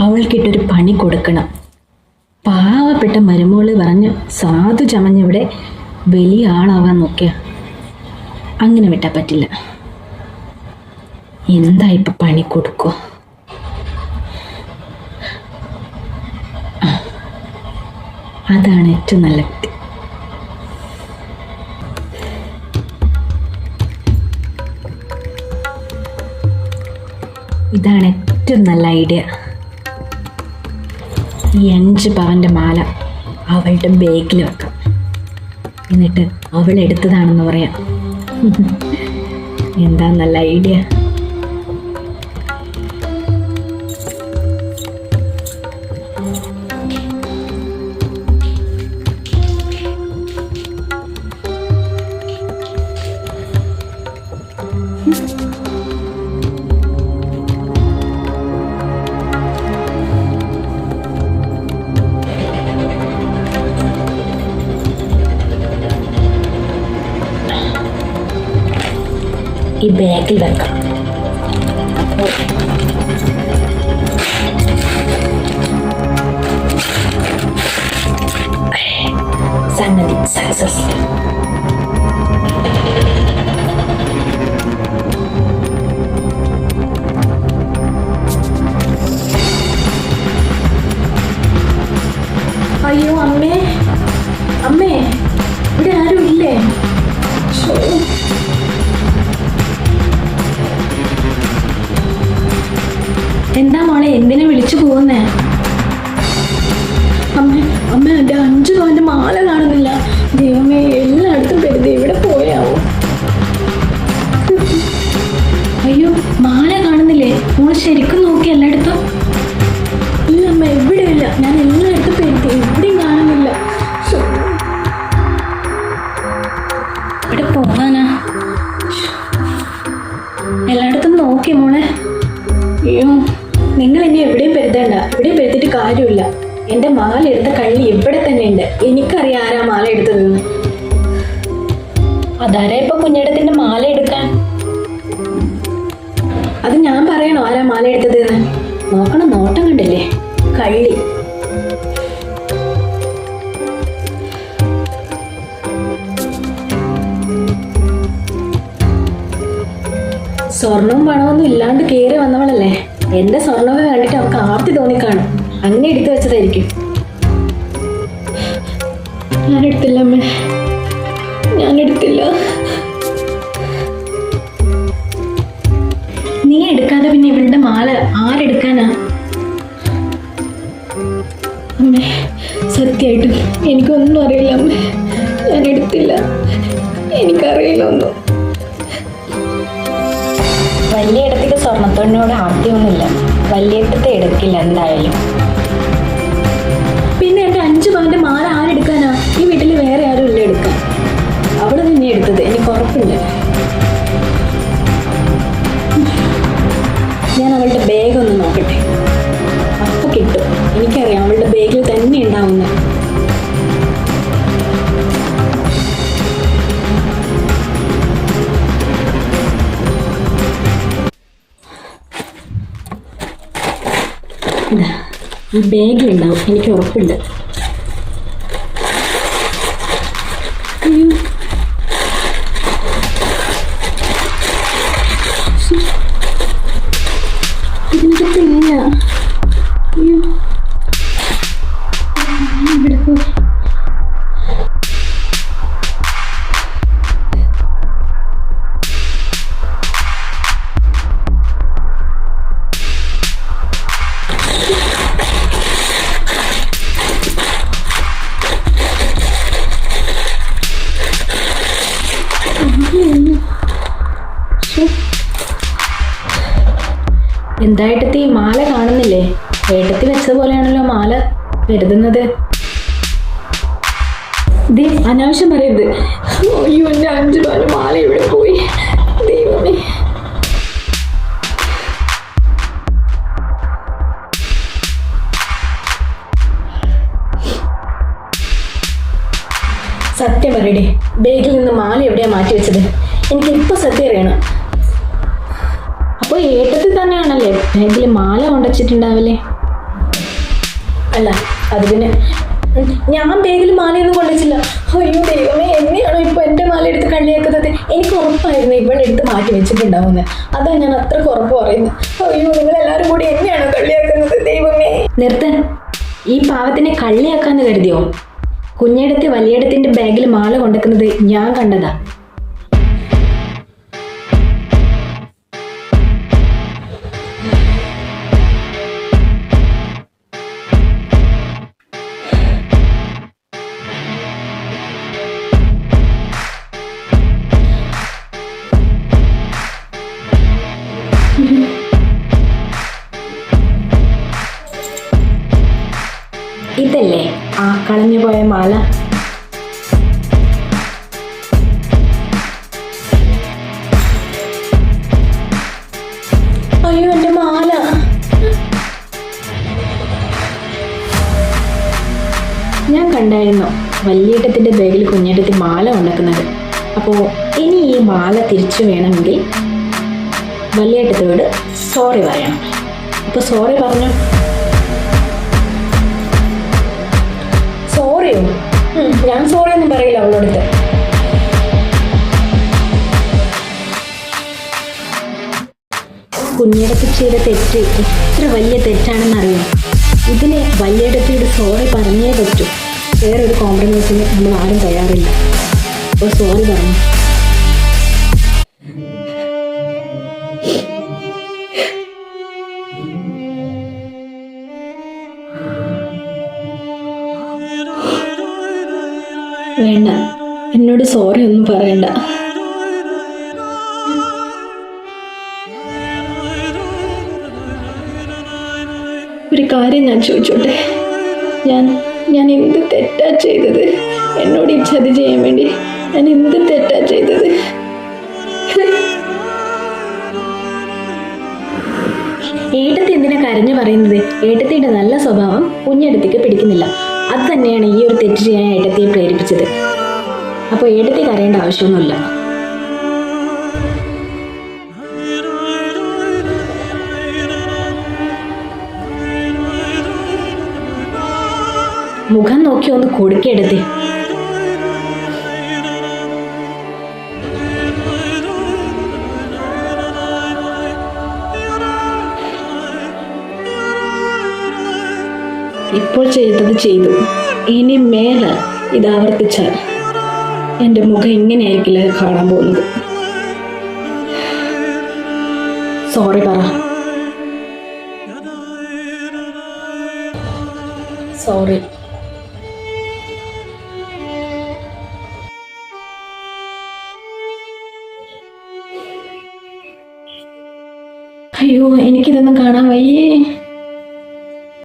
അവൾക്കിട്ടൊരു പണി കൊടുക്കണം. പാവപ്പെട്ട മരുമോള് പറഞ്ഞ് സാധു ചമഞ്ഞിവിടെ വലിയ ആളാവാൻ നോക്കിയ അങ്ങനെ വിട്ടാൽ പറ്റില്ല. എന്താ ഇപ്പം പണി കൊടുക്കുക? അതാണ് ഏറ്റവും നല്ല വ്യക്തി. ഇതാണ് ഏറ്റവും നല്ല ഐഡിയ. ഈ 5 പവൻ്റെ മാല അവളുടെ ബാഗിൽ വെക്കാം. എന്നിട്ട് അവൾ എടുത്തതാണെന്ന് പറയാം. എന്താ നല്ല ഐഡിയ. ഈ ബാഗിൽ വെക്കാം. അപ്പോൾ സംഗതി സക്സസ്. അയ്യോ അമ്മേ, അമ്മേ, ഇവിടെ ആരും ഇല്ലേ? എന്താ മോളെ, എന്തിനാ വിളിച്ചു പോകുന്നേ? അമ്മ അമ്മ എൻ്റെ 5 പവൻ്റെ മാല കാണുന്നില്ല. ദൈവമേ, എല്ലായിടത്തും പെരുതി, ഇവിടെ പോയാവോ? അയ്യോ, മാല കാണുന്നില്ലേ? മോള് ശരിക്കും നോക്കി എല്ലായിടത്തും? ഇല്ല അമ്മ, എവിടെയില്ല. ഞാൻ എല്ലായിടത്തും പെരുതി, എവിടെയും കാണുന്നില്ല. ഇവിടെ പോകാനാ? എല്ലായിടത്തും നോക്കി മോളെ. അയ്യോ, നിങ്ങൾ എന്നെ എവിടെയും പെരുതണ്ട. ഇവിടെ പെരുത്തിട്ട് കാര്യമില്ല. എൻ്റെ മാല എടുത്ത കള്ളി എവിടെ തന്നെ ഉണ്ട്. എനിക്കറിയാം ആരാ മാല എടുത്തതെന്ന്. അതാരാ ഇപ്പൊ കുഞ്ഞേടത്തിന്റെ മാല എടുക്കാൻ? അത് ഞാൻ പറയണോ ആരാ മാല എടുത്തതെന്ന്? നോക്കണം, നോട്ടം കണ്ടില്ലേ? കള്ളി. സ്വർണവും പണമൊന്നും ഇല്ലാണ്ട് കയറി വന്നവളല്ലേ. എന്റെ സ്വർണ്ണമൊക്കെ കണ്ടിട്ട് അവൾക്ക് ആർത്തി തോന്നിക്കാണും. അങ്ങനെ എടുത്തു വെച്ചതായിരിക്കും. ഞാനെടുത്തില്ല അമ്മ, ഞാനെടുത്തില്ല. നീ എടുക്കാതെ പിന്നെ ഇവളുടെ മാല ആരെടുക്കാനാ? അമ്മേ, സത്യമായിട്ടും എനിക്കൊന്നും അറിയില്ല അമ്മ. ഞാൻ എടുത്തില്ല, എനിക്കറിയില്ല ഒന്നും. വലിയ ഇടത്തേക്ക് സ്വർണ്ണത്തോടിനോട് ആദ്യമൊന്നുമില്ല. വലിയ ഇടത്തെ എടുക്കില്ല എന്തായാലും. പിന്നെ എൻ്റെ 5 പവൻ്റെ മാല ആരെടുക്കാനാ? ഈ വീട്ടിൽ വേറെ ആരും ഇല്ല എടുക്കാൻ. അവള് തന്നെ എടുത്തത്, എനിക്ക് ഉറപ്പില്ല. ഞാൻ അവളുടെ ബാഗ് ഒന്ന് നോക്കട്ടെ. അപ്പൊ കിട്ടും. എനിക്കറിയാം അവളുടെ ബാഗിൽ തന്നെ ഉണ്ടാവുന്ന. ഈ ബാഗിലുണ്ടാവും, എനിക്ക് ഉറപ്പുണ്ട്. ഇതിനകത്തില്ല. എന്തായിട്ടത്തി ഈ മാല കാണുന്നില്ലേ? ഏട്ടത്തി വെച്ചതുപോലെയാണല്ലോ മാല കരുതുന്നത്. ദേ, അനാവശ്യം പറയരുത്. അയ്യോ, എൻ്റെ 5 പവൻ്റെ മാല ഇവിടെ പോയി. ദൈവമേ. സത്യം പറയടേ, ബാഗിൽ നിന്ന് മാല എവിടെയാ മാറ്റി വെച്ചത്? എനിക്കിപ്പോൾ സത്യം അറിയണം. അപ്പോൾ ഏട്ടത്തിൽ തന്നെയാണല്ലേ ബാഗിൽ മാല കൊണ്ടുവച്ചിട്ടുണ്ടാവില്ലേ? അല്ല അത് പിന്നെ ഞാൻ ബാഗിൽ മാലയൊന്നും കൊള്ളിച്ചില്ല. അയ്യോ ദൈവമേ, എന്നെയാണോ ഇപ്പൊ എന്റെ മാല എടുത്ത് കള്ളിയാക്കുന്നത്? എനിക്ക് ഉറപ്പായിരുന്നു ഇവിടെ എടുത്ത് മാറ്റി വെച്ചിട്ടുണ്ടാവുന്നത്. അതാ ഞാൻ അത്ര ഉറപ്പ് പറയുന്നത്. അയ്യോ, നിങ്ങൾ എല്ലാവരും കൂടി എന്നെയാണോ കള്ളിയാക്കുന്നത്? ദൈവമേ, നിർത്ത്. ഈ പാവത്തിനെ കള്ളിയാക്കാന്ന് കരുതിയോ? കുഞ്ഞേടത്തി വലിയേടത്തിന്റെ ബാഗിൽ മാല കൊണ്ടുവെക്കുന്നത് ഞാൻ കണ്ടതാ. ഇതല്ലേ ആ കളഞ്ഞുപോയ മാല? അയ്യോ, എന്റെ മാല! ഞാൻ കണ്ടായിരുന്നു വലിയേട്ടത്തിന്റെ ബാഗിൽ കുഞ്ഞേട്ടത്തി മാല ഉണ്ടാക്കുന്നത്. അപ്പോ ഇനി ഈ മാല തിരിച്ചു വേണമെങ്കിൽ വലിയേട്ടത്തോട് സോറി പറയണം. അപ്പൊ സോറി പറഞ്ഞു. സോറിയോ? ഞാൻ സോറി ഒന്നും പറയില്ല അവളോടത്ത്. കുഞ്ഞിടത്ത് ചെയ്ത തെറ്റ് എത്ര വലിയ തെറ്റാണെന്നറിയാം. ഇതിന് വലിയിടത്തോട് സോറി പറഞ്ഞേ പറ്റൂ. വേറൊരു കോംപ്രമൈസിന് നമ്മൾ ആരും തയ്യാറില്ല. അപ്പോൾ സോറി പറഞ്ഞു. വേണ്ട, എന്നോട് സോറി ഒന്നും പറയണ്ട. ഒരു കാര്യം ഞാൻ ചോദിച്ചോട്ടെ? ഞാൻ എന്ത് തെറ്റാ ചെയ്തത്? എന്നോട് ഈ ചതി ചെയ്യാൻ വേണ്ടി ഞാൻ എന്ത് തെറ്റാ ചെയ്തത്? ഏട്ടത്തി എന്തിനാ കരഞ്ഞു പറയുന്നത്? ഏട്ടത്തിയുടെ നല്ല സ്വഭാവം കുഞ്ഞേട്ടത്തിക്ക് പിടിക്കുന്നില്ല. അത് തന്നെയാണ് ഈ ഒരു തെറ്റ് ചെയ്യാൻ ഏട്ടത്തിയെ പ്രേരിപ്പിച്ചത്. അപ്പോൾ ഏട്ടത്തി കരയേണ്ട ആവശ്യമൊന്നുമില്ല. മുഖം നോക്കി ഒന്ന് കൊടുക്കെടുത്തേ. ഇപ്പോൾ ചെയ്തത് ചെയ്തു. ഇനി മേലെ ഇത് ആവർത്തിച്ചാൽ എൻ്റെ മുഖം ഇങ്ങനെയായിരിക്കില്ല കാണാൻ പോകുന്നത്. സോറി പറ. സോറി. അയ്യോ, എനിക്കിതൊന്നും കാണാൻ വയ്യേ.